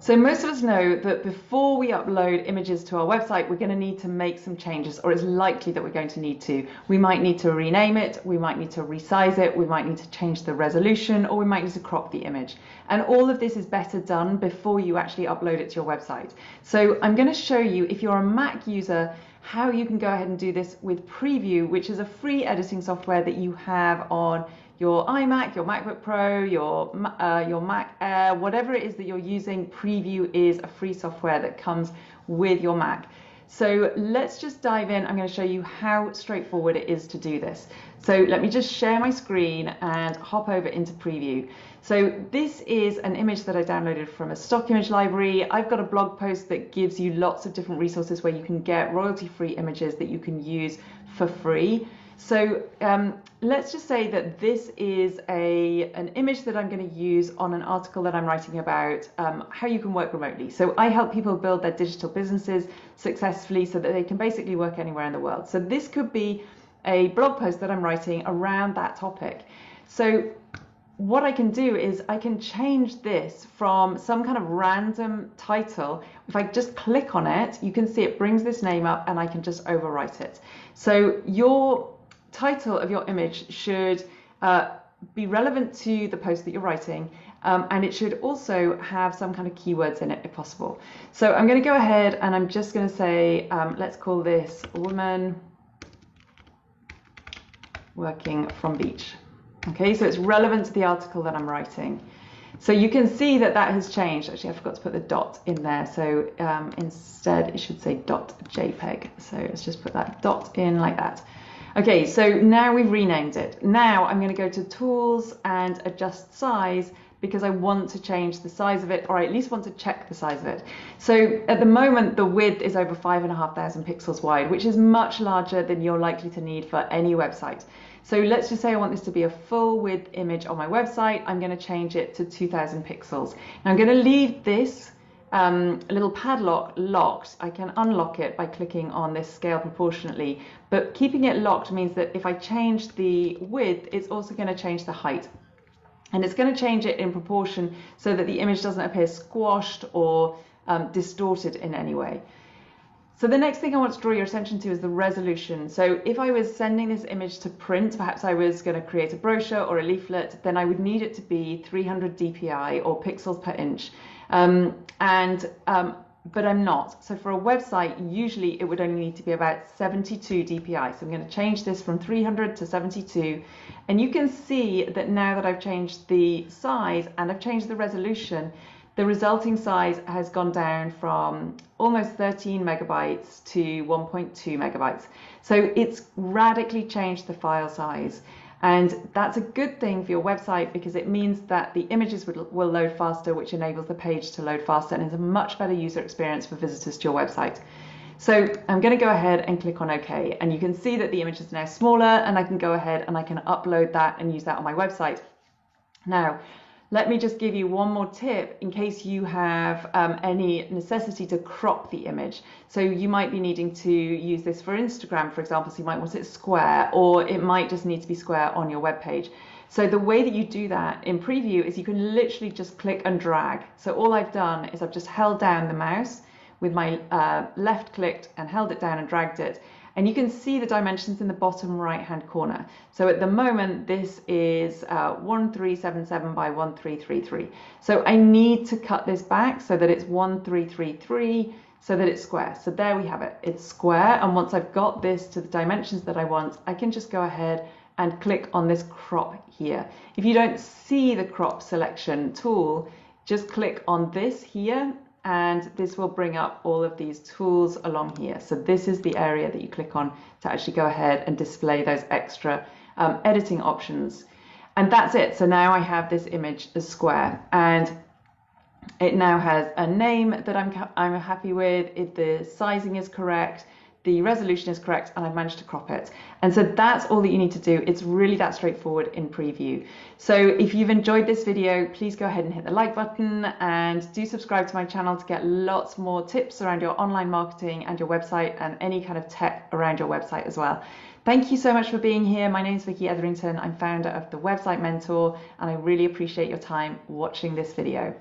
So most of us know that before we upload images to our website, we're going to need to make some changes, or it's likely that we're going to need to. We might need to rename it, we might need to resize it, we might need to change the resolution, or we might need to crop the image. And all of this is better done before you actually upload it to your website. So I'm going to show you, if you're a Mac user, how you can go ahead and do this with Preview, which is a free editing software that you have on your iMac, your MacBook Pro, your Mac Air, whatever it is that you're using. Preview is a free software that comes with your Mac. So let's just dive in. I'm going to show you how straightforward it is to do this. So let me just share my screen and hop over into Preview. So this is an image that I downloaded from a stock image library. I've got a blog post that gives you lots of different resources where you can get royalty-free images that you can use for free. So let's just say that this is an image that I'm going to use on an article that I'm writing about how you can work remotely. So I help people build their digital businesses successfully so that they can basically work anywhere in the world. So this could be a blog post that I'm writing around that topic. So what I can do is I can change this from some kind of random title. If I just click on it, you can see it brings this name up and I can just overwrite it. So your title of your image should be relevant to the post that you're writing, and it should also have some kind of keywords in it if possible. So I'm going to go ahead and I'm just going to say, let's call this Woman Working from Beach. Okay, so it's relevant to the article that I'm writing. So you can see that that has changed. Actually, I forgot to put the dot in there. So instead it should say .jpeg. So let's just put that dot in like that. Okay, so now we've renamed it. Now I'm going to go to Tools and Adjust Size because I want to change the size of it, or I at least want to check the size of it. So at the moment, the width is over 5,500 pixels wide, which is much larger than you're likely to need for any website. So let's just say I want this to be a full width image on my website. I'm going to change it to 2,000 pixels. Now I'm going to leave this little padlock locked. I can unlock it by clicking on this scale proportionately, but keeping it locked means that if I change the width, it's also going to change the height. And it's going to change it in proportion so that the image doesn't appear squashed or distorted in any way. So the next thing I want to draw your attention to is the resolution. So if I was sending this image to print, perhaps I was going to create a brochure or a leaflet, then I would need it to be 300 dpi or pixels per inch. But I'm not. So for a website, usually it would only need to be about 72 dpi. So I'm going to change this from 300 to 72. And you can see that now that I've changed the size and I've changed the resolution, the resulting size has gone down from almost 13 megabytes to 1.2 megabytes. So it's radically changed the file size. And that's a good thing for your website because it means that the images will load faster, which enables the page to load faster and is a much better user experience for visitors to your website. So I'm going to go ahead and click on OK. And you can see that the image is now smaller, and I can go ahead and I can upload that and use that on my website. Now, let me just give you one more tip in case you have any necessity to crop the image. So you might be needing to use this for Instagram, for example, so you might want it square, or it might just need to be square on your web page. So the way that you do that in Preview is you can literally just click and drag. So all I've done is I've just held down the mouse with my left clicked and held it down and dragged it. And you can see the dimensions in the bottom right hand corner. So at the moment, this is 1377 by 1333. So I need to cut this back so that it's 1333, so that it's square. So there we have it, it's square. And once I've got this to the dimensions that I want, I can just go ahead and click on this crop here. If you don't see the crop selection tool, just click on this here, and this will bring up all of these tools along here. So this is the area that you click on to actually go ahead and display those extra editing options. And that's it. So now I have this image as square, and it now has a name that I'm happy with, if the sizing is correct, the resolution is correct, and I've managed to crop it. And so that's all that you need to do. It's really that straightforward in Preview. So if you've enjoyed this video, please go ahead and hit the like button, and do subscribe to my channel to get lots more tips around your online marketing and your website and any kind of tech around your website as well. Thank you so much for being here. My name is Vicky Etherington. I'm founder of The Website Mentor, and I really appreciate your time watching this video.